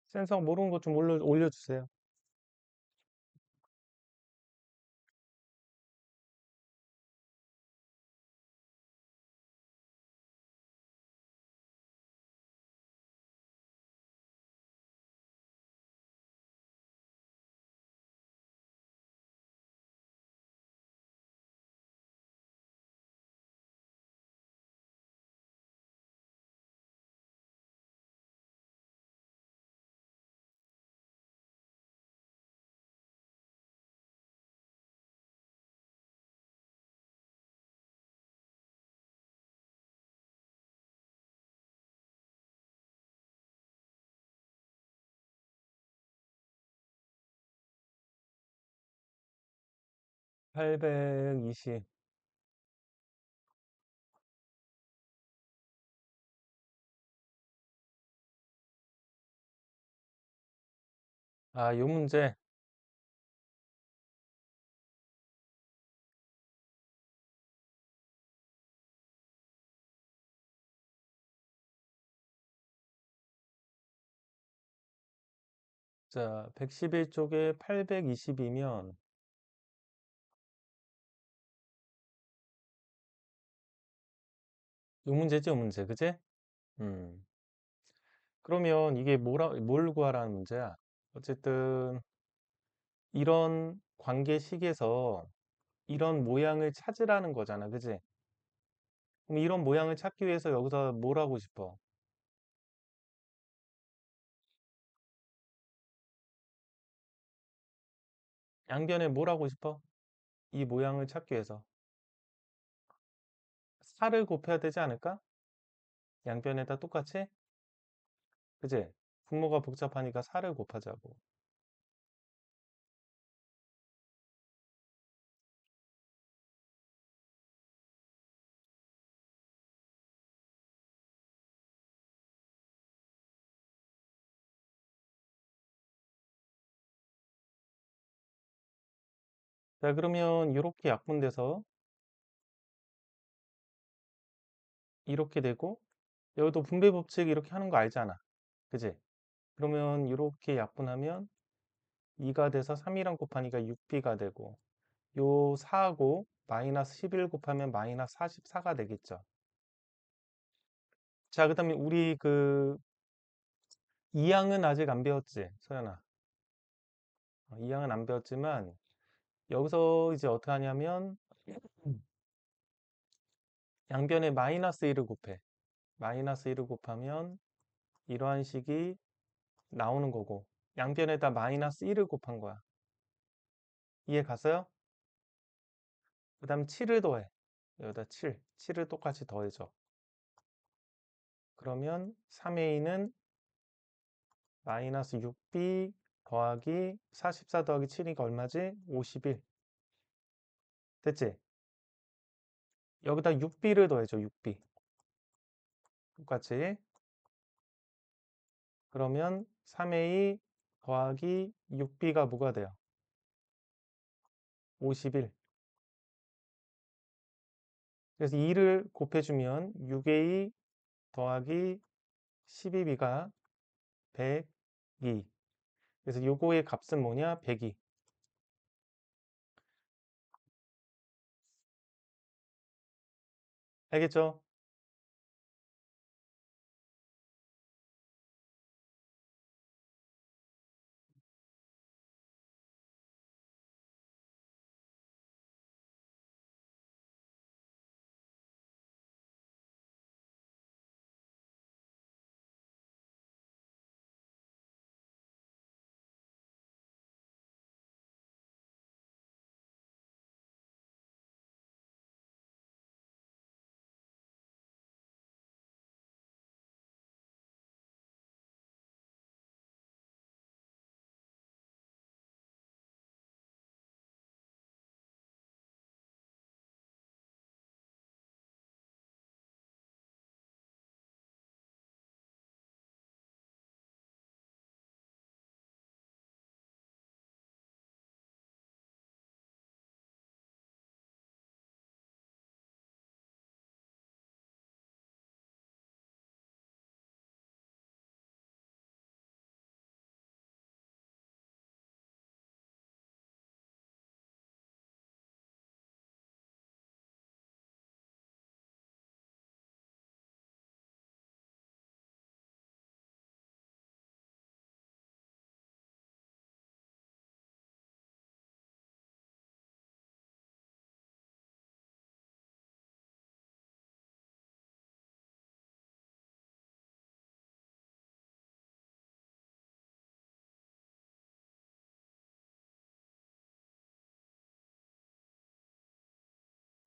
센서 모르는 것 좀 올려주세요. (820) 아, 요 문제. 자, 111쪽에 820이면 요 문제지, 요 문제. 그지? 음. 그러면 이게 뭘 구하라는 문제야? 어쨌든 이런 관계식에서 이런 모양을 찾으라는 거잖아. 그지? 그럼 이런 모양을 찾기 위해서 여기서 뭘 하고 싶어? 양변에 뭘 하고 싶어? 이 모양을 찾기 위해서 4를 곱해야 되지 않을까? 양변에다 똑같이? 그지? 분모가 복잡하니까 4를 곱하자고. 자, 그러면 이렇게 약분돼서 이렇게 되고 여기도 분배 법칙 이렇게 하는 거 알잖아. 그지? 그러면 이렇게 약분하면 2가 돼서 3이랑 곱하니까 6b가 되고 요 4하고 마이너스 11 곱하면 마이너스 44가 되겠죠. 자, 그다음에 우리 그 2항은 아직 안 배웠지, 소연아. 2항은 안 배웠지만 여기서 이제 어떻게 하냐면 양변에 마이너스 1을 곱해. 마이너스 1을 곱하면 이러한 식이 나오는 거고 양변에다 마이너스 1을 곱한 거야. 이해 갔어요? 그 다음 7을 더해. 여기다 7을 똑같이 더해줘. 그러면 3a는 마이너스 6b 더하기 44 더하기 7이니까 얼마지? 51. 됐지? 여기다 6b를 더해줘. 6b. 똑같이. 그러면 3a 더하기 6b가 뭐가 돼요? 51. 그래서 2를 곱해주면 6a 더하기 12b가 102. 그래서 요거의 값은 뭐냐? 102. 알겠죠?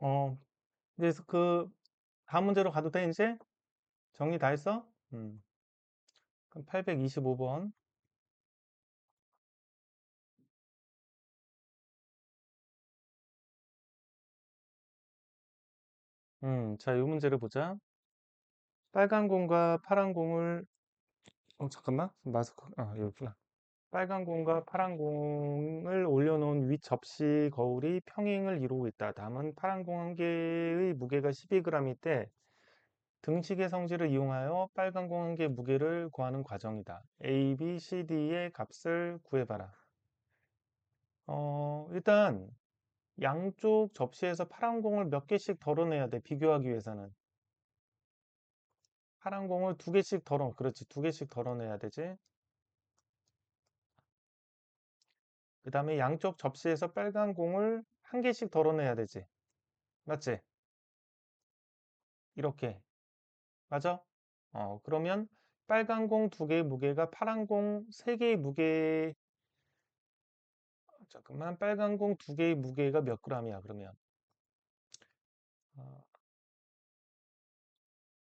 어, 이제 그 다음 문제로 가도 돼, 이제? 정리 다 했어? 그럼 825번. 자, 이 문제를 보자. 빨간 공과 파란 공을, 잠깐만. 마스크, 여기구나. 빨간 공과 파란 공을 올려놓은 윗 접시 거울이 평행을 이루고 있다. 다음은 파란 공 한 개의 무게가 12g일 때 등식의 성질을 이용하여 빨간 공 한 개의 무게를 구하는 과정이다. A, B, C, D의 값을 구해봐라. 일단 양쪽 접시에서 파란 공을 몇 개씩 덜어내야 돼. 비교하기 위해서는. 파란 공을 두 개씩 그렇지. 두 개씩 덜어내야 되지. 그 다음에 양쪽 접시에서 빨간 공을 한 개씩 덜어내야 되지. 맞지? 이렇게. 맞아? 그러면 빨간 공 두 개의 무게가 파란 공 세 개의 무게, 잠깐만, 빨간 공 두 개의 무게가 몇 g이야, 그러면?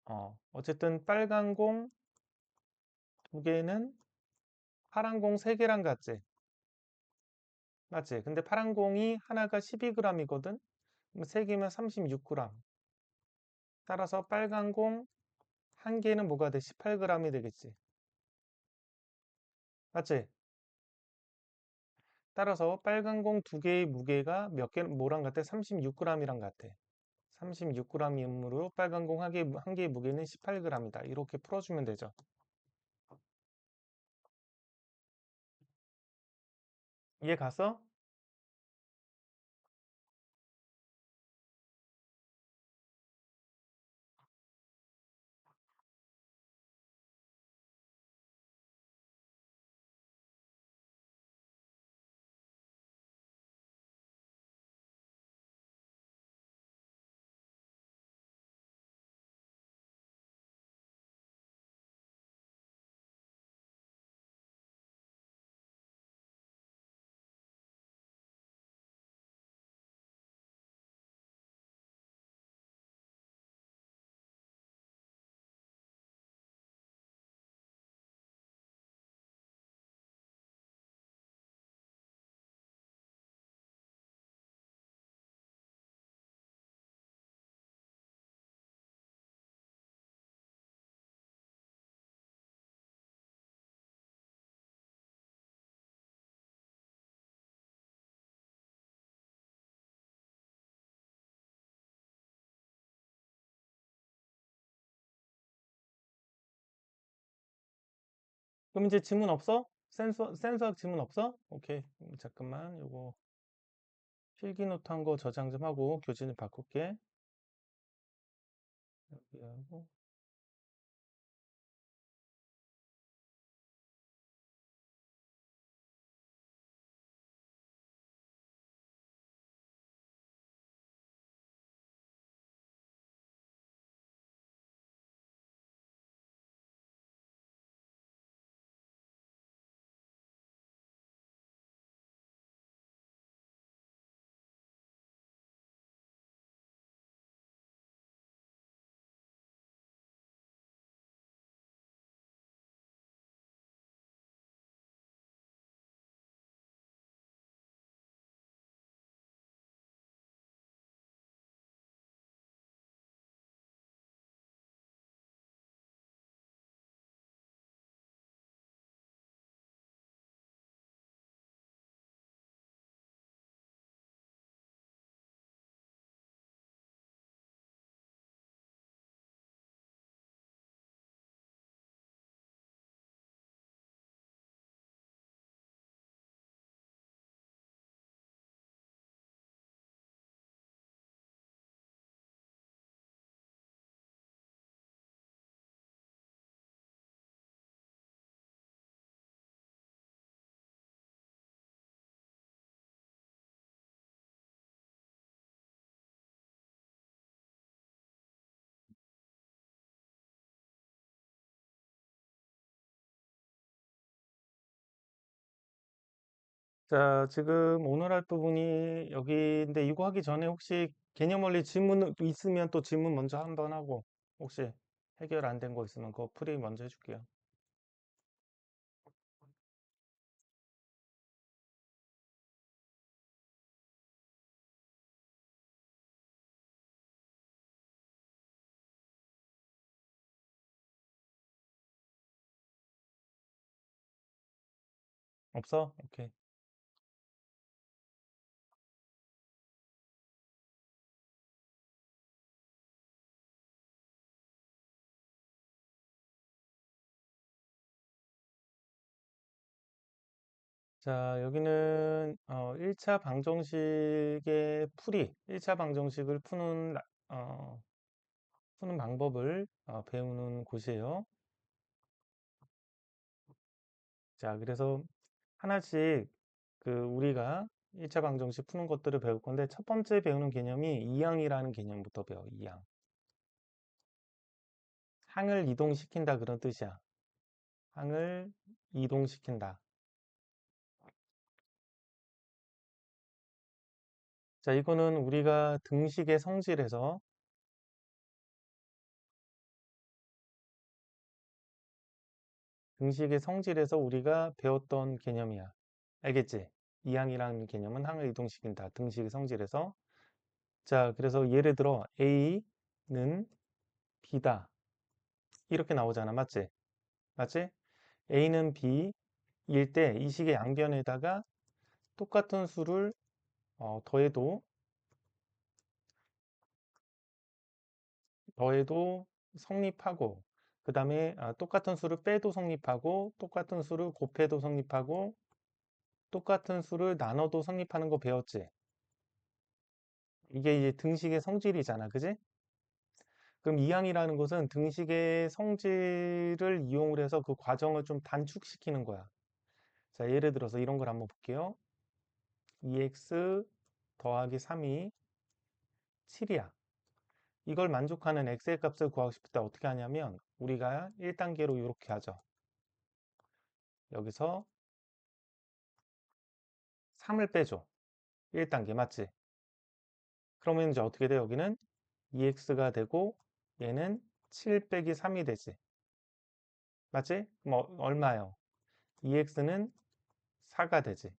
어, 어쨌든 빨간 공 두 개는 파란 공 세 개랑 같지? 맞지? 근데 파란 공이 하나가 12g이거든? 그럼 세 개면 36g. 따라서 빨간 공 한 개는 뭐가 돼? 18g이 되겠지? 맞지? 따라서 빨간 공 두 개의 무게가 몇 개, 뭐랑 같아? 36g이랑 같아. 36g이므로 빨간 공 한 개의 무게는 18g이다. 이렇게 풀어주면 되죠. 이해 갔어? 그럼 이제 질문 없어? 센서학 질문 없어? 오케이. 잠깐만. 요거 필기 노트 한 거 저장 좀 하고 교진을 바꿀게. 여기 하고. 자, 지금 오늘 할 부분이 여기인데 이거 하기 전에 혹시 개념 원리 질문 있으면 또 질문 먼저 한번 하고 혹시 해결 안 된 거 있으면 그거 풀이 먼저 해줄게요. 없어? 오케이. 자, 여기는 1차 방정식의 풀이, 1차 방정식을 푸는 방법을 배우는 곳이에요. 자, 그래서 하나씩 우리가 1차 방정식 푸는 것들을 배울 건데 첫 번째 배우는 개념이 이항이라는 개념부터 배워, 이항. 항을 이동시킨다 그런 뜻이야. 항을 이동시킨다. 자, 이거는 우리가 등식의 성질에서 우리가 배웠던 개념이야. 알겠지? 이항이라는 개념은 항을 이동시킨다. 등식의 성질에서. 자, 그래서 예를 들어 A는 B다. 이렇게 나오잖아. 맞지? 맞지? A는 B일 때 이 식의 양변에다가 똑같은 수를 더해도 성립하고 그 다음에 똑같은 수를 빼도 성립하고 똑같은 수를 곱해도 성립하고 똑같은 수를 나눠도 성립하는 거 배웠지? 이게 이제 등식의 성질이잖아. 그지? 그럼 이항이라는 것은 등식의 성질을 이용을 해서 그 과정을 좀 단축시키는 거야. 자, 예를 들어서 이런 걸 한번 볼게요. 2x 더하기 3이 7이야. 이걸 만족하는 x의 값을 구하고 싶을 때 어떻게 하냐면 우리가 1단계로 이렇게 하죠. 여기서 3을 빼줘. 1단계 맞지? 그러면 이제 어떻게 돼? 여기는 2x가 되고 얘는 7 빼기 3이 되지. 맞지? 뭐 얼마요? 2x는 4가 되지.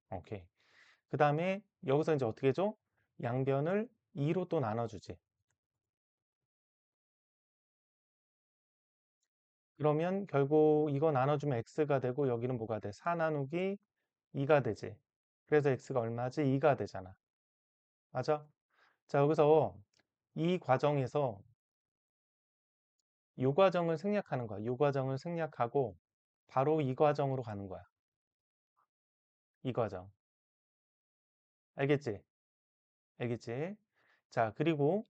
오케이. 그 다음에 여기서 이제 어떻게 해줘? 양변을 2로 또 나눠주지. 그러면 결국 이거 나눠주면 x가 되고 여기는 뭐가 돼? 4 나누기 2가 되지. 그래서 x가 얼마지? 2가 되잖아. 맞아? 자, 여기서 이 과정에서 이 과정을 생략하는 거야. 이 과정을 생략하고 바로 이 과정으로 가는 거야. 이 과정. 알겠지? 알겠지? 자, 그리고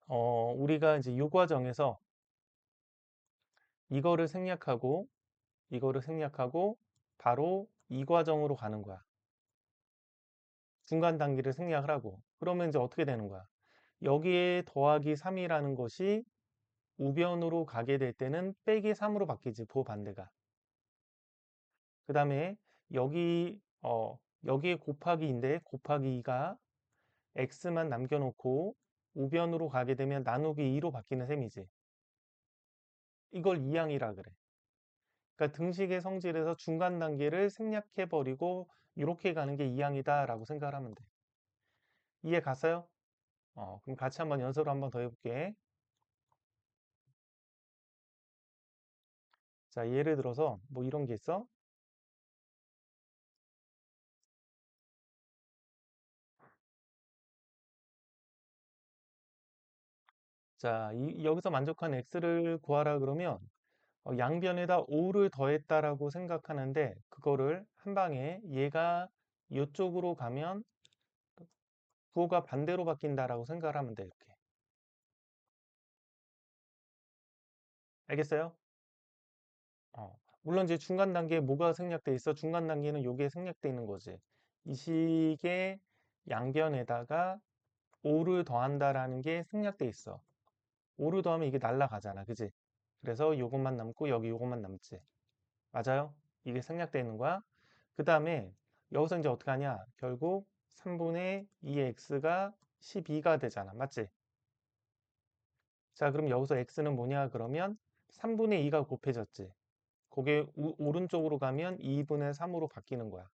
우리가 이제 이 과정에서 이거를 생략하고 이거를 생략하고 바로 이 과정으로 가는 거야. 중간 단계를 생략을 하고. 그러면 이제 어떻게 되는 거야? 여기에 더하기 3이라는 것이 우변으로 가게 될 때는 빼기 3으로 바뀌지, 반대가. 그 다음에 여기에 곱하기인데 곱하기 2가 x만 남겨놓고 우변으로 가게 되면 나누기 2로 바뀌는 셈이지. 이걸 이항이라 그래. 그러니까 등식의 성질에서 중간 단계를 생략해버리고 이렇게 가는 게 이항이다라고 생각을 하면 돼. 이해 갔어요? 그럼 같이 한번 연습을 한번 더 해볼게. 자, 예를 들어서 뭐 이런 게 있어? 자, 여기서 만족한 x를 구하라 그러면 양변에다 5를 더했다라고 생각하는데 그거를 한 방에 얘가 이쪽으로 가면 부호가 반대로 바뀐다라고 생각을 하면 돼, 이렇게. 알겠어요? 물론 이제 중간 단계에 뭐가 생략돼 있어? 중간 단계는 요게 생략돼 있는 거지. 이 식의 양변에다가 5를 더한다라는 게 생략돼 있어. 5를 더하면 이게 날라가잖아. 그지? 그래서 요것만 남고 여기 요것만 남지. 맞아요? 이게 생략돼 있는 거야. 그 다음에 여기서 이제 어떻게 하냐? 결국 3분의 2의 x가 12가 되잖아. 맞지? 자, 그럼 여기서 x는 뭐냐? 그러면 3분의 2가 곱해졌지. 그게 오른쪽으로 가면 2분의 3으로 바뀌는 거야.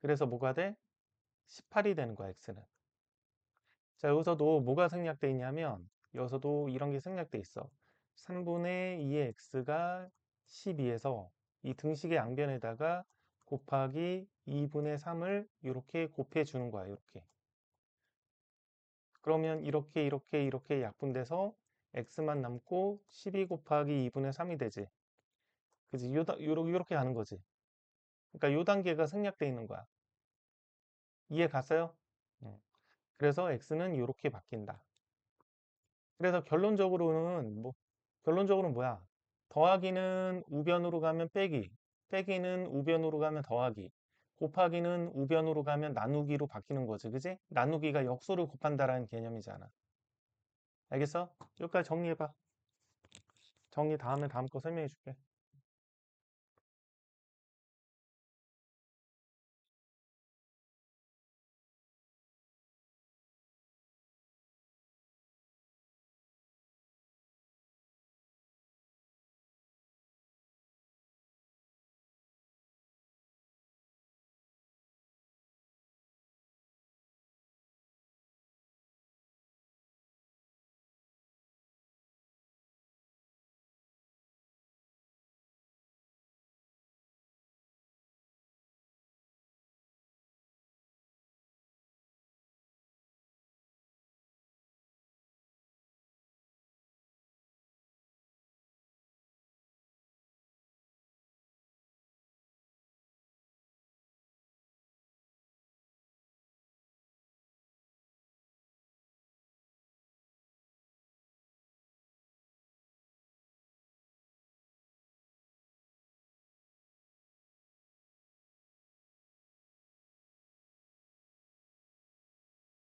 그래서 뭐가 돼? 18이 되는 거야, x는. 자, 여기서도 뭐가 생략돼 있냐면, 여기서도 이런 게 생략돼 있어. 3분의 2의 x가 12에서 이 등식의 양변에다가 곱하기 2분의 3을 이렇게 곱해 주는 거야, 이렇게. 그러면 이렇게 약분돼서 x만 남고 12 곱하기 2분의 3이 되지. 그지? 요렇게 가는 거지. 그러니까 요 단계가 생략돼 있는 거야. 이해 갔어요? 음. 그래서 x는 이렇게 바뀐다. 그래서 결론적으로는 뭐야? 더하기는 우변으로 가면 빼기, 빼기는 우변으로 가면 더하기, 곱하기는 우변으로 가면 나누기로 바뀌는 거지, 그지? 나누기가 역수를 곱한다라는 개념이잖아. 알겠어? 여기까지 정리해봐. 정리 다음에 다음 거 설명해 줄게.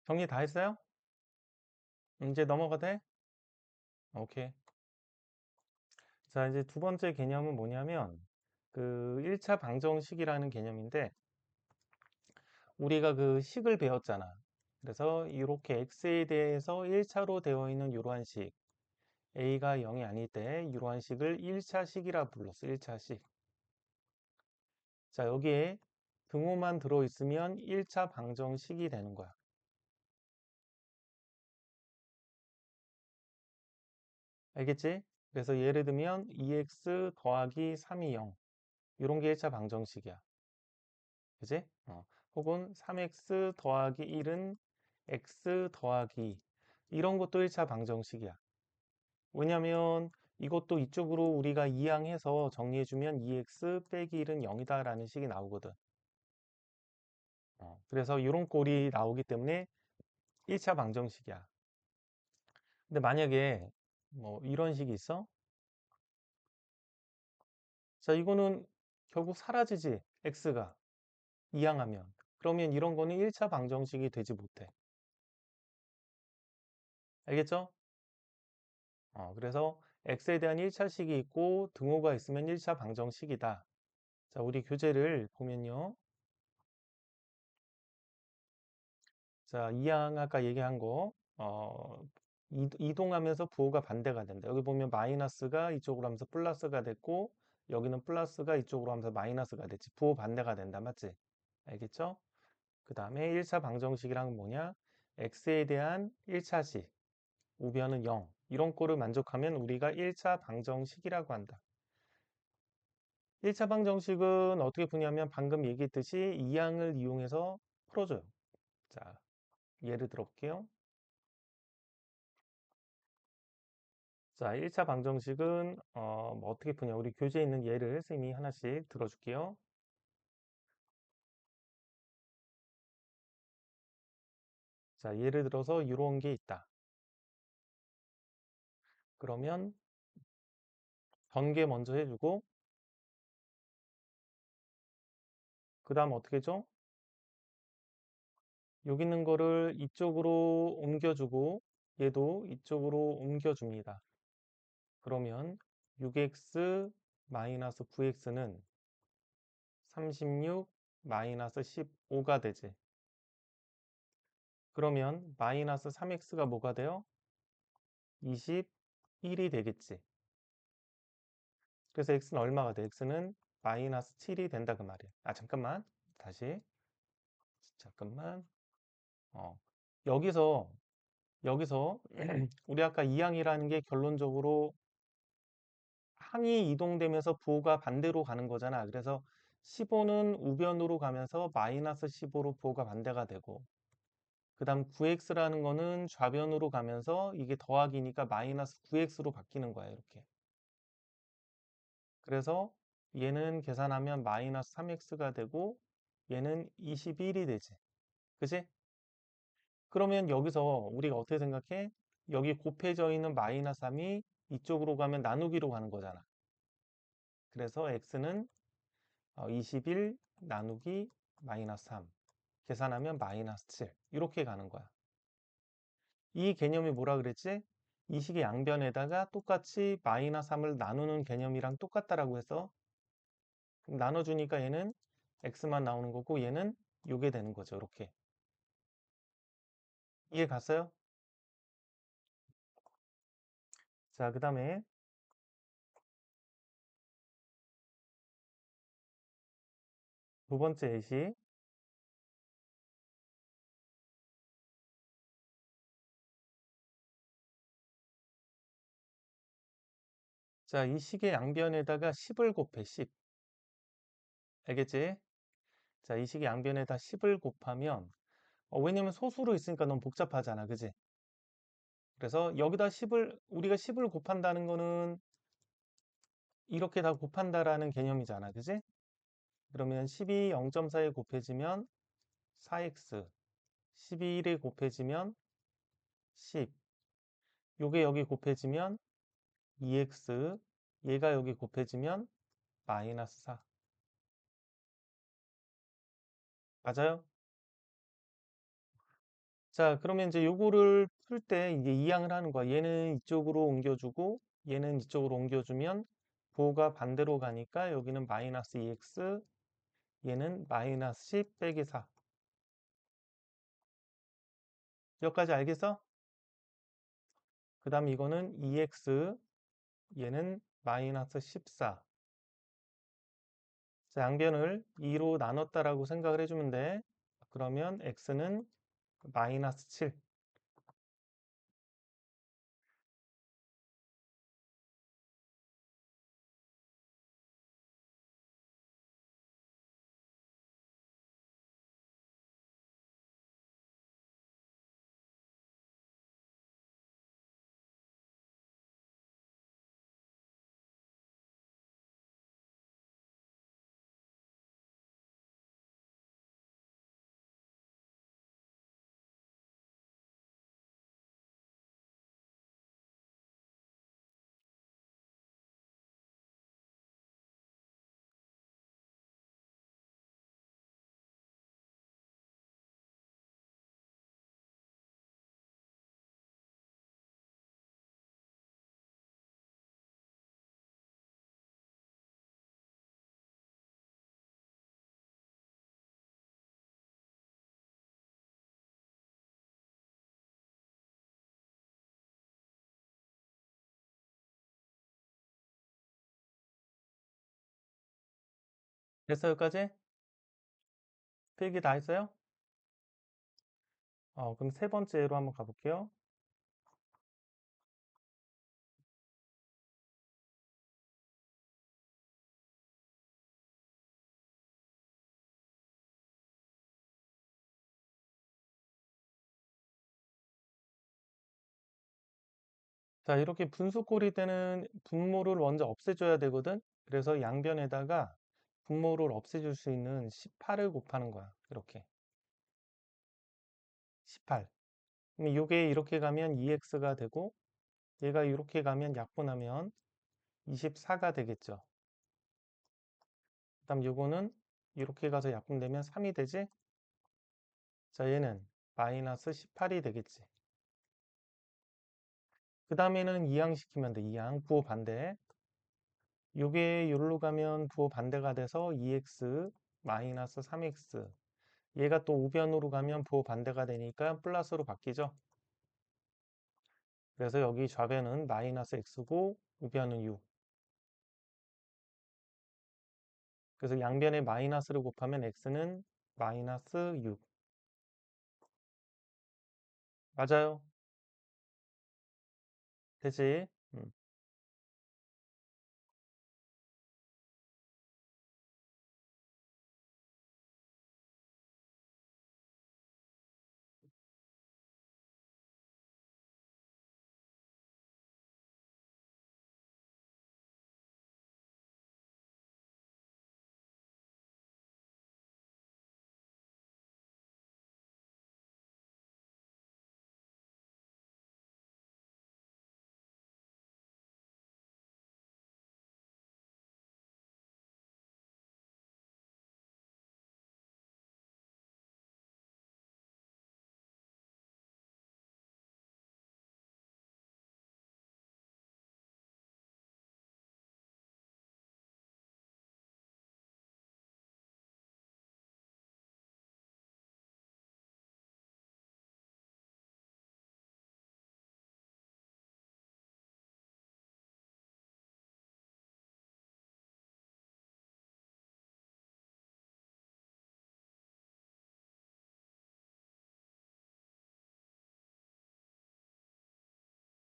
정리 다 했어요? 이제 넘어가 돼? 오케이. 자, 이제 두 번째 개념은 뭐냐면, 그 1차 방정식이라는 개념인데, 우리가 그 식을 배웠잖아. 그래서 이렇게 x에 대해서 1차로 되어 있는 이러한 식, a가 0이 아닐 때 이러한 식을 1차 식이라 불렀어. 1차 식. 자, 여기에 등호만 들어있으면 1차 방정식이 되는 거야. 알겠지? 그래서 예를 들면 2x 더하기 3이 0. 이런 게 1차 방정식이야. 그지? 혹은 3x 더하기 1은 x 더하기 2. 이런 것도 1차 방정식이야. 왜냐면 이것도 이쪽으로 우리가 이항해서 정리해주면 2x 빼기 1은 0이다 라는 식이 나오거든. 그래서 이런 꼴이 나오기 때문에 1차 방정식이야. 근데 만약에 뭐 이런 식이 있어? 자, 이거는 결국 사라지지. x가 이항하면. 그러면 이런 거는 1차 방정식이 되지 못해. 알겠죠? 그래서 x에 대한 1차식이 있고 등호가 있으면 1차 방정식이다. 자, 우리 교재를 보면요. 자, 이항 아까 얘기한 거, 이동하면서 부호가 반대가 된다. 여기 보면 마이너스가 이쪽으로 하면서 플러스가 됐고, 여기는 플러스가 이쪽으로 하면서 마이너스가 됐지. 부호 반대가 된다. 맞지? 알겠죠? 그 다음에 1차 방정식이란 뭐냐? x에 대한 1차식, 우변은 0. 이런 꼴을 만족하면 우리가 1차 방정식이라고 한다. 1차 방정식은 어떻게 푸냐면 방금 얘기했듯이 이항을 이용해서 풀어줘요. 자, 예를 들어볼게요. 자, 1차 방정식은 뭐 어떻게 푸냐. 우리 교재에 있는 예를 쌤이 하나씩 들어줄게요. 자, 예를 들어서 이런 게 있다. 그러면 전개 먼저 해주고 그 다음 어떻게 죠? 여기 있는 거를 이쪽으로 옮겨주고 얘도 이쪽으로 옮겨줍니다. 그러면 6x 마이너스 9x는 36 마이너스 15가 되지. 그러면 마이너스 3x가 뭐가 돼요? 21이 되겠지. 그래서 x는 얼마가 돼? x는 마이너스 7이 된다 그 말이야. 아, 잠깐만. 다시. 잠깐만. 어. 여기서 우리 아까 이항이라는 게 결론적으로 항이 이동되면서 부호가 반대로 가는 거잖아. 그래서 15는 우변으로 가면서 마이너스 15로 부호가 반대가 되고, 그 다음 9x라는 거는 좌변으로 가면서 이게 더하기니까 마이너스 9x로 바뀌는 거야, 이렇게. 그래서 얘는 계산하면 마이너스 3x가 되고, 얘는 21이 되지. 그지? 그러면 여기서 우리가 어떻게 생각해? 여기 곱해져 있는 마이너스 3이 이쪽으로 가면 나누기로 가는 거잖아. 그래서 x는 21 나누기 마이너스 3 계산하면 마이너스 7 이렇게 가는 거야. 이 개념이 뭐라 그랬지? 이 식의 양변에다가 똑같이 마이너스 3을 나누는 개념이랑 똑같다라고 해서 나눠주니까 얘는 x만 나오는 거고 얘는 요게 되는 거죠. 이렇게. 이해 갔어요? 자, 그 다음에 두 번째 예시. 자, 이 식의 양변에다가 10을 곱해, 10. 알겠지? 자, 이 식의 양변에다 10을 곱하면, 왜냐면 소수로 있으니까 너무 복잡하잖아. 그지? 그래서 여기다 10을, 우리가 10을 곱한다는 거는 이렇게 다 곱한다라는 개념이잖아. 그지? 그러면 12 0.4에 곱해지면 4x, 12에 곱해지면 10, 요게 여기 곱해지면 2x, 얘가 여기 곱해지면 마이너스 4. 맞아요? 자, 그러면 이제 요거를 풀 때 이제 이항을 하는 거야. 얘는 이쪽으로 옮겨주고 얘는 이쪽으로 옮겨주면 부호가 반대로 가니까 여기는 마이너스 2x, 얘는 마이너스 10 빼기 4. 여기까지 알겠어? 그 다음 이거는 2x, 얘는 마이너스 14. 자, 양변을 2로 나눴다라고 생각을 해주면 돼. 그러면 x는 마이너스 7. 됐어, 여기까지? 필기 다 했어요? 그럼 세 번째로 한번 가볼게요. 자, 이렇게 분수꼴이 되는 분모를 먼저 없애줘야 되거든? 그래서 양변에다가 분모를 없애줄 수 있는 18을 곱하는 거야. 이렇게. 18. 그럼 이게 이렇게 가면 2x가 되고, 얘가 이렇게 가면 약분하면 24가 되겠죠. 그 다음 요거는 이렇게 가서 약분되면 3이 되지? 자, 얘는 마이너스 18이 되겠지. 그 다음에는 이항시키면 돼. 이항, 부호 반대. 요게 요로 가면 부호 반대가 돼서 2x, 마이너스 3x. 얘가 또 우변으로 가면 부호 반대가 되니까 플러스로 바뀌죠. 그래서 여기 좌변은 마이너스 x고 우변은 6. 그래서 양변에 마이너스를 곱하면 x는 마이너스 6. 맞아요. 되지?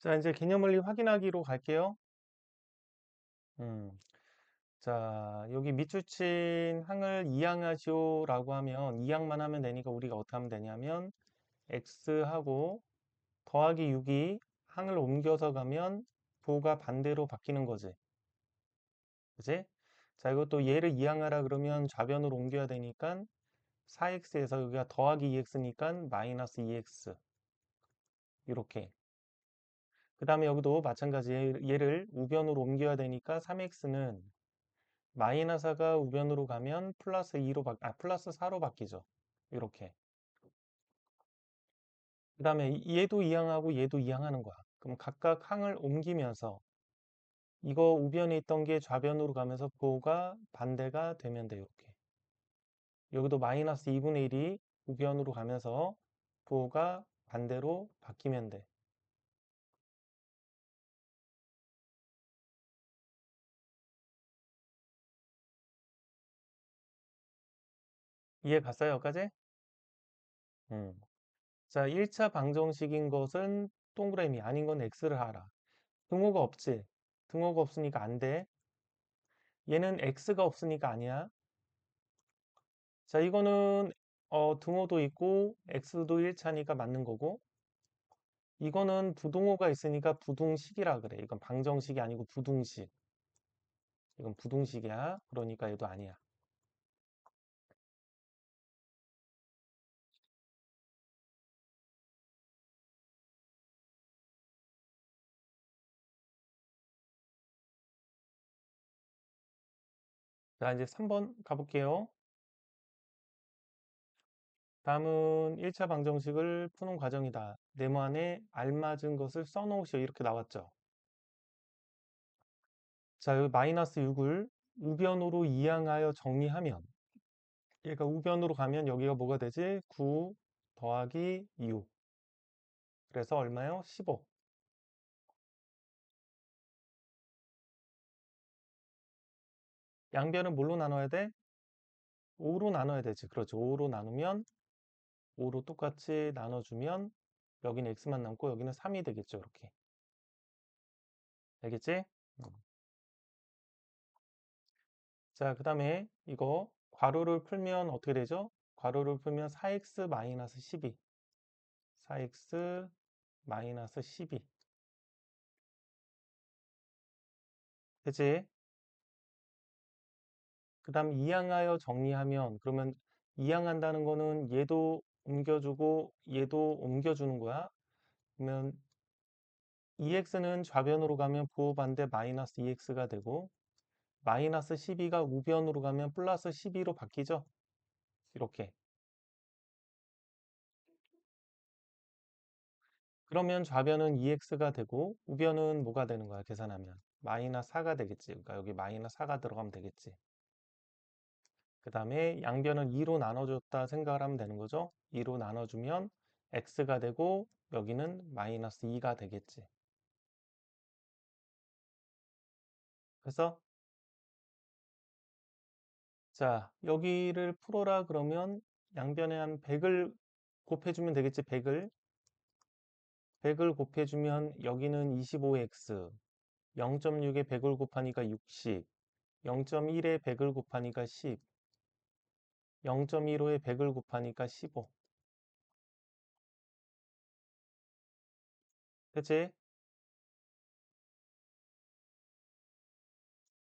자, 이제 개념원리 확인하기로 갈게요. 음. 자, 여기 밑줄친 항을 이항하시오라고 하면 이항만 하면 되니까 우리가 어떻게 하면 되냐면 x하고 더하기 6이 항을 옮겨서 가면 부호가 반대로 바뀌는 거지. 그지? 자, 이것도 얘를 이항하라 그러면 좌변으로 옮겨야 되니까 4x에서 여기가 더하기 2x니까 마이너스 2x. 이렇게. 그 다음에 여기도 마찬가지 얘를 우변으로 옮겨야 되니까 3x는 마이너스가 우변으로 가면 플러스 2로 플러스 4로 바뀌죠. 이렇게. 그 다음에 얘도 이항하고 얘도 이항하는 거야. 그럼 각각 항을 옮기면서 이거 우변에 있던 게 좌변으로 가면서 부호가 반대가 되면 돼. 이렇게. 여기도 마이너스 2분의 1이 우변으로 가면서 부호가 반대로 바뀌면 돼. 이해 갔어요, 여기까지? 음. 자, 1차 방정식인 것은 동그라미 아닌 건 x를 하라. 등호가 없지. 등호가 없으니까 안 돼. 얘는 x가 없으니까 아니야. 자, 이거는 등호도 있고 x도 1차니까 맞는 거고 이거는 부등호가 있으니까 부등식이라 그래. 이건 방정식이 아니고 부등식. 이건 부등식이야. 그러니까 얘도 아니야. 자, 이제 3번 가볼게요. 다음은 1차 방정식을 푸는 과정이다. 네모 안에 알맞은 것을 써놓으시오. 이렇게 나왔죠. 자, 여기 마이너스 6을 우변으로 이항하여 정리하면 얘가 우변으로 가면 여기가 뭐가 되지? 9 더하기 6. 그래서 얼마요? 15. 양변은 뭘로 나눠야 돼? 5로 나눠야 되지. 그렇죠. 5로 나누면 5로 똑같이 나눠주면 여기는 x만 남고 여기는 3이 되겠죠. 이렇게. 알겠지? 음. 자, 그 다음에 이거 괄호를 풀면 어떻게 되죠? 괄호를 풀면 4x 마이너스 12. 4x 마이너스 12. 그치? 그 다음 이항하여 정리하면 그러면 이항한다는 거는 얘도 옮겨주고 얘도 옮겨주는 거야. 그러면 2x는 좌변으로 가면 부호 반대 마이너스 2x가 되고 마이너스 12가 우변으로 가면 플러스 12로 바뀌죠. 이렇게. 그러면 좌변은 2x가 되고 우변은 뭐가 되는 거야? 계산하면 마이너스 4가 되겠지. 그러니까 여기 마이너스 4가 들어가면 되겠지. 그 다음에 양변을 2로 나눠줬다 생각을 하면 되는 거죠. 2로 나눠주면 x가 되고 여기는 마이너스 2가 되겠지. 그래서 자, 여기를 풀어라 그러면 양변에 한 100을 곱해주면 되겠지. 100을 곱해주면 여기는 25x, 0.6에 100을 곱하니까 60, 0.1에 100을 곱하니까 10, 0.15에 100을 곱하니까 15. 그치?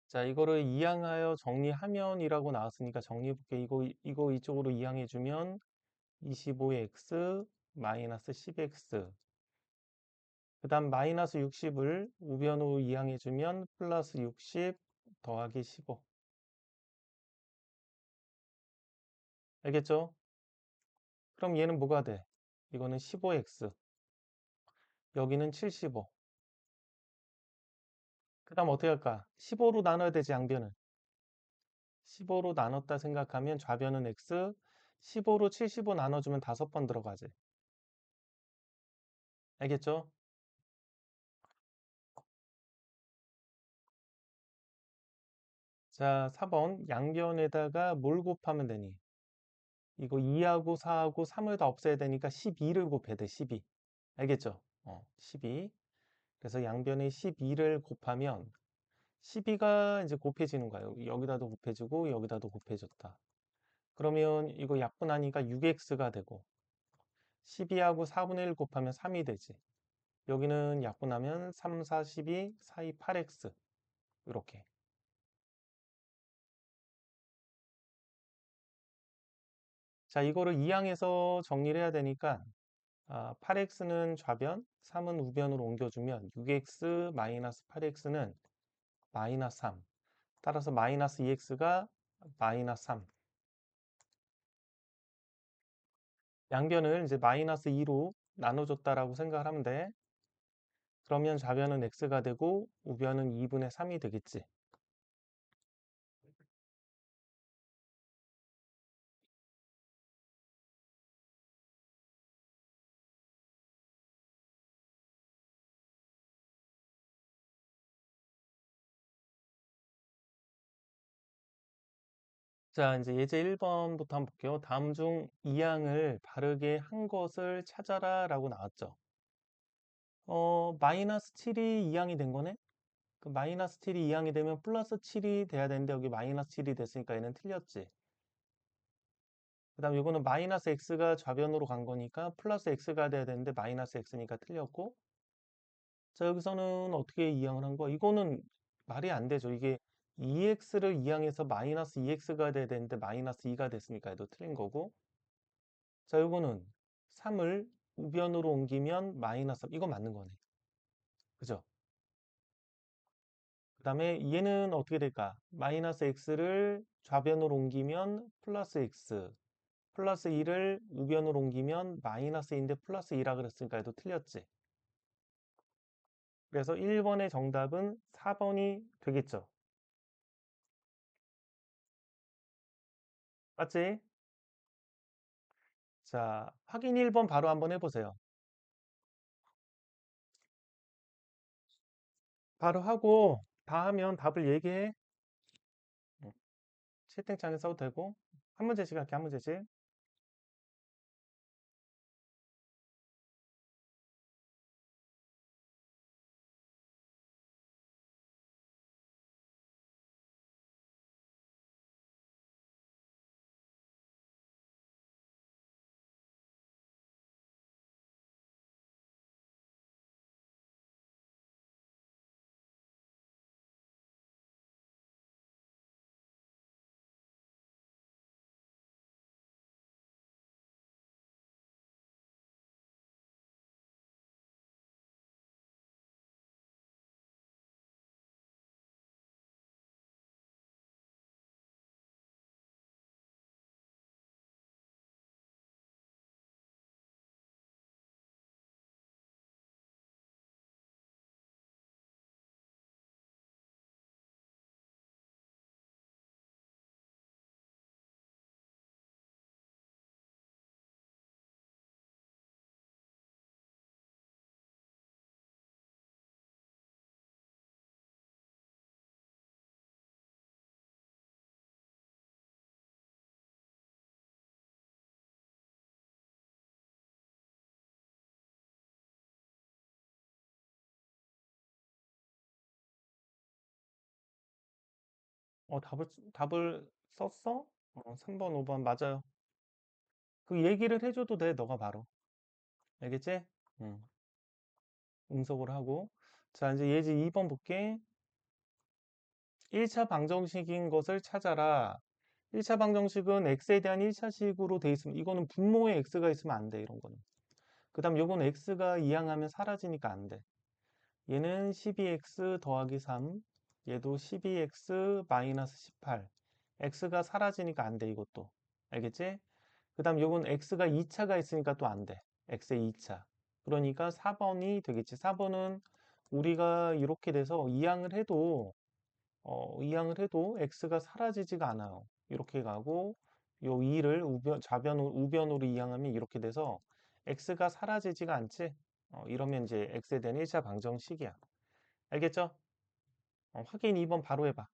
자, 이거를 이항하여 정리하면이라고 나왔으니까 정리해볼게. 이거 이쪽으로 이항해주면 25x 마이너스 10x. 그 다음 마이너스 60을 우변으로 이항해주면 플러스 60 더하기 15. 알겠죠? 그럼 얘는 뭐가 돼? 이거는 15x. 여기는 75. 그 다음 어떻게 할까? 15로 나눠야 되지, 양변을. 15로 나눴다 생각하면 좌변은 x. 15로 75 나눠주면 5번 들어가지. 알겠죠? 자, 4번 양변에다가 뭘 곱하면 되니? 이거 2하고 4하고 3을 다 없애야 되니까 12를 곱해야 돼, 12. 알겠죠? 12. 그래서 양변에 12를 곱하면 12가 이제 곱해지는 거예요. 여기다도 곱해주고 여기다도 곱해줬다. 그러면 이거 약분하니까 6x가 되고 12하고 4분의 1 곱하면 3이 되지. 여기는 약분하면 3, 4, 12, 4, 2, 8x 이렇게. 자, 이거를 이항해서 정리를 해야 되니까 8x는 좌변, 3은 우변으로 옮겨주면 6x 마이너스 8x는 마이너스 3. 따라서 마이너스 2x가 마이너스 3. 양변을 이제 마이너스 2로 나눠줬다라고 생각을 하면 돼. 그러면 좌변은 x가 되고 우변은 2분의 3이 되겠지. 자, 이제 예제 1번부터 한번 볼게요. 다음 중 이항을 바르게 한 것을 찾아라 라고 나왔죠. 마이너스 7이 이항이 된 거네? 그 마이너스 7이 이항이 되면 플러스 7이 돼야 되는데 여기 마이너스 7이 됐으니까 얘는 틀렸지. 그 다음 이거는 마이너스 x가 좌변으로 간 거니까 플러스 x가 돼야 되는데 마이너스 x니까 틀렸고. 자, 여기서는 어떻게 이항을 한 거야? 이거는 말이 안 되죠. 이게 2x를 이항해서 마이너스 2x가 돼야 되는데 마이너스 2가 됐으니까 얘도 틀린 거고. 자, 이거는 3을 우변으로 옮기면 마이너스 3. 이거 맞는 거네. 그죠? 그 다음에 얘는 어떻게 될까? 마이너스 x를 좌변으로 옮기면 플러스 x. 플러스 2를 우변으로 옮기면 마이너스 2인데 플러스 2라 그랬으니까 얘도 틀렸지. 그래서 1번의 정답은 4번이 되겠죠. 맞지? 자, 확인 1번 바로 한번 해보세요. 바로 하고 다 하면 답을 얘기해. 응. 채팅창에 써도 되고. 한 문제씩 할게, 한 문제씩. 답을 썼어? 3번, 5번 맞아요. 그 얘기를 해줘도 돼, 너가 바로. 알겠지? 응, 응석을 하고. 자, 이제 예지 2번 볼게. 1차 방정식인 것을 찾아라. 1차 방정식은 x에 대한 1차식으로 돼 있으면, 이거는 분모에 x가 있으면 안 돼, 이런 거는. 그 다음 요건 x가 이항하면 사라지니까 안 돼. 얘는 12x 더하기 3, 얘도 12x 마이너스 18. x가 사라지니까 안 돼, 이것도. 알겠지? 그 다음 요건 x가 2차가 있으니까 또 안 돼. x의 2차. 그러니까 4번이 되겠지. 4번은 우리가 이렇게 돼서 이항을 해도 x가 사라지지가 않아요. 이렇게 가고 요 2를 우변으로 이항하면 이렇게 돼서 x가 사라지지가 않지. 이러면 이제 x에 대한 1차 방정식이야. 알겠죠? 확인 2번 바로 해봐.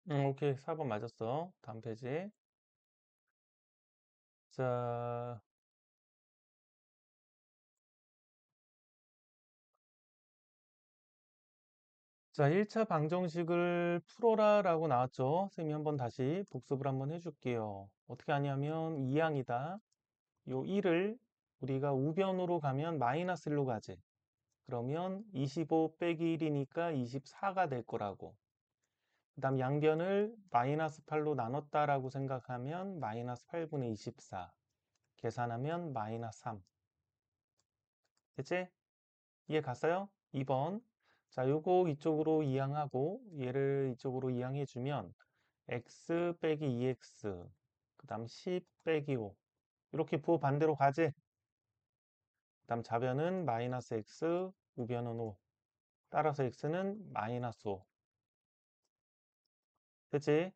오케이. 4번 맞았어. 다음 페이지. 자, 자, 1차 방정식을 풀어라 라고 나왔죠. 쌤이 한번 다시 복습을 한번 해줄게요. 어떻게 하냐면 이항이다. 요 1을 우리가 우변으로 가면 마이너스 1로 가지. 그러면 25 빼기 1이니까 24가 될 거라고. 그 다음 양변을 마이너스 8로 나눴다라고 생각하면 마이너스 8분의 24. 계산하면 마이너스 3. 됐지? 이해 갔어요? 2번. 자, 요거 이쪽으로 이항하고 얘를 이쪽으로 이항해주면 x 빼기 2x 그 다음 10 빼기 5 이렇게 부호 반대로 가지? 그 다음 좌변은 마이너스 x, 우변은 5. 따라서 x는 마이너스 5. 됐지?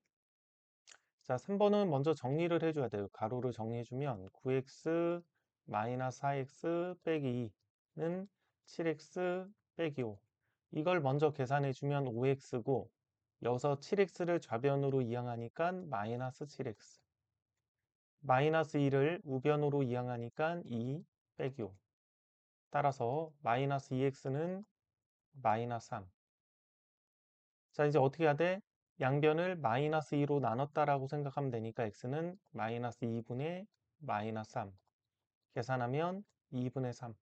자, 3번은 먼저 정리를 해줘야 돼요. 가로를 정리해주면 9x 마이너스 4x 빼기 2는 7x 빼기 5. 이걸 먼저 계산해주면 5x고 여기서 7x를 좌변으로 이항하니까 마이너스 7x. 마이너스 2를 우변으로 이항하니까 2 빼기 5. 따라서 마이너스 2x는 마이너스 3. 자, 이제 어떻게 해야 돼? 양변을 마이너스 2로 나눴다라고 생각하면 되니까 x는 마이너스 2분의 마이너스 3. 계산하면 2분의 3.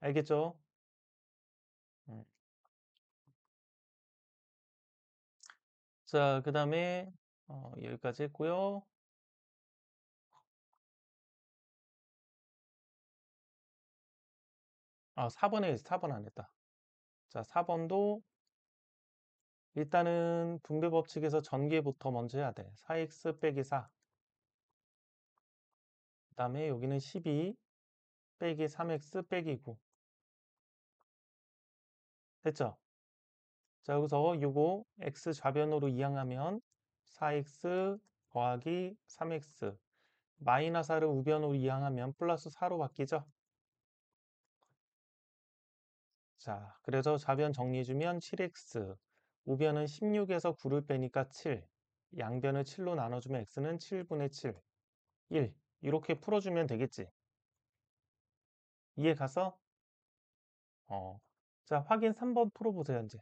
알겠죠? 음. 자, 그 다음에 여기까지 했고요. 4번 안 했다. 자, 4번도 일단은 분배 법칙에서 전개부터 먼저 해야 돼. 4x 빼기 4. 그 다음에 여기는 12 빼기 3x 빼기 9. 됐죠? 자, 여기서 요거 x 좌변으로 이항하면 4x 더하기 3x 마이너스 4를 우변으로 이항하면 플러스 4로 바뀌죠? 자, 그래서 좌변 정리해주면 7x 우변은 16에서 9를 빼니까 7 양변을 7로 나눠주면 x는 7분의 7 1 이렇게 풀어주면 되겠지? 이해 가서? 어. 자, 확인 3번 풀어보세요, 이제.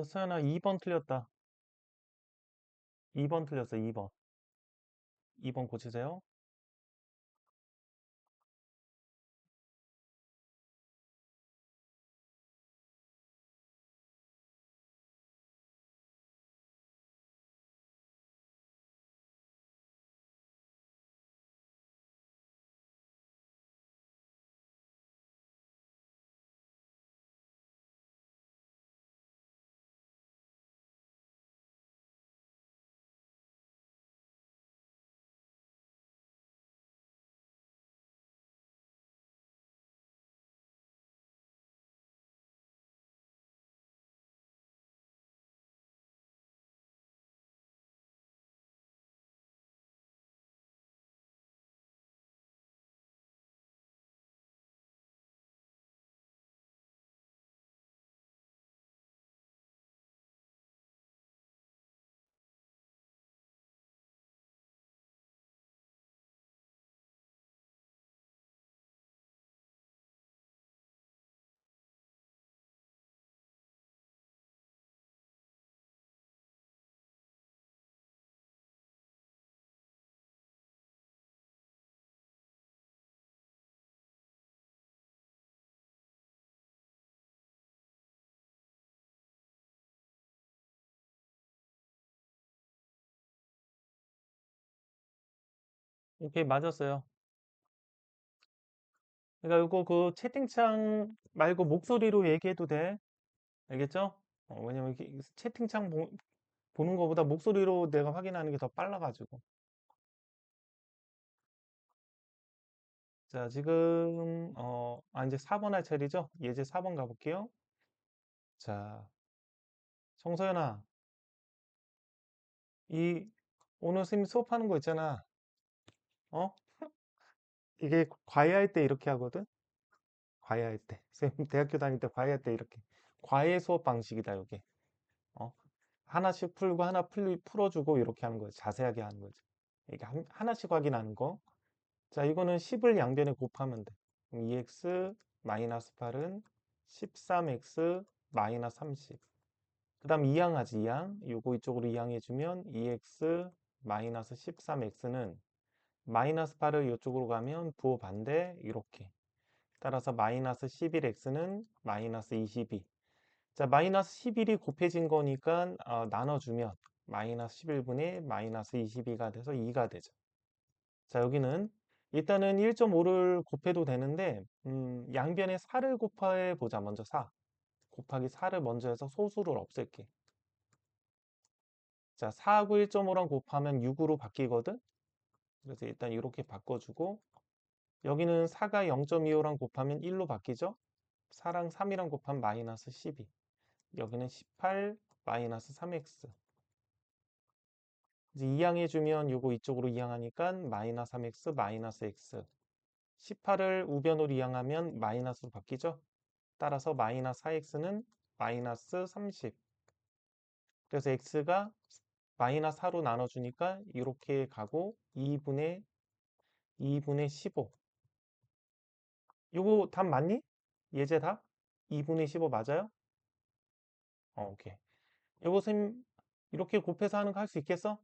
서연아, 2번 틀렸다. 2번 틀렸어, 2번. 2번 고치세요. 오케이, 맞았어요. 그러니까 이거 그 채팅창 말고 목소리로 얘기해도 돼. 알겠죠? 왜냐면 이렇게 채팅창 보는 것보다 목소리로 내가 확인하는 게 더 빨라가지고. 자, 지금, 이제 4번 할 차례죠? 예제 4번 가볼게요. 자, 정서연아, 이, 오늘 선생님 수업하는 거 있잖아. 어? 이게 과외할 때 이렇게 하거든? 과외할 때. 선생님 대학교 다닐 때 과외할 때 이렇게. 과외 수업 방식이다, 이게. 어? 하나씩 풀고 하나 풀어주고 이렇게 하는 거지. 자세하게 하는 거지. 이게 하나씩 확인하는 거. 자, 이거는 10을 양변에 곱하면 돼. 그럼 2x 마이너스 8은 13x 마이너스 30. 그 다음 이항하지, 이항. 요거 이쪽으로 이항해주면 2x 마이너스 13x는 마이너스 8을 이쪽으로 가면 부호 반대, 이렇게. 따라서 마이너스 11x는 마이너스 22. 자, 마이너스 11이 곱해진 거니까 나눠주면 마이너스 11분의 마이너스 22가 돼서 2가 되죠. 자, 여기는 일단은 1.5를 곱해도 되는데 양변에 4를 곱해 보자. 먼저 4 곱하기 4를 먼저 해서 소수를 없앨게. 자, 4하고 1.5랑 곱하면 6으로 바뀌거든. 그래서 일단 이렇게 바꿔주고 여기는 4가 0.25랑 곱하면 1로 바뀌죠. 4랑 3이랑 곱하면 마이너스 12. 여기는 18 마이너스 3x. 이제 이항해주면 요거 이쪽으로 이항하니까 마이너스 3x 마이너스 x. 18을 우변으로 이항하면 마이너스로 바뀌죠. 따라서 마이너스 4x는 마이너스 30. 그래서 x가 마이너스 4로 나눠주니까 이렇게 가고 2분의 15. 요거 답 맞니? 예제 답? 2분의 15 맞아요? 오케이. 요거 쌤 이렇게 곱해서 하는 거 할 수 있겠어?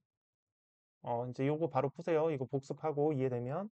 이제 요거 바로 푸세요. 이거 복습하고 이해되면.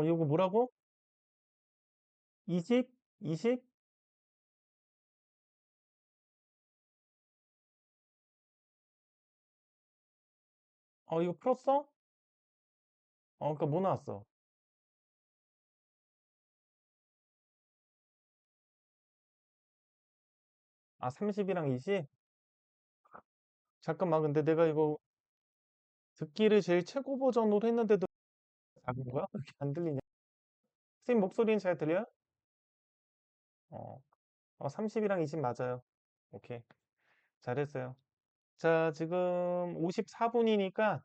요거 뭐라고? 20? 20? 이거 풀었어? 그니까 뭐 나왔어? 아, 30이랑 20? 잠깐만, 근데 내가 이거 듣기를 제일 최고 버전으로 했는데도 작은 거야? 왜 이렇게 안 들리냐? 선생님 목소리는 잘 들려요? 어, 30이랑 20 맞아요. 오케이. 잘했어요. 자, 지금 54분이니까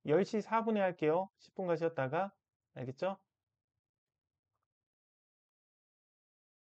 10시 4분에 할게요. 10분간 쉬었다가. 알겠죠?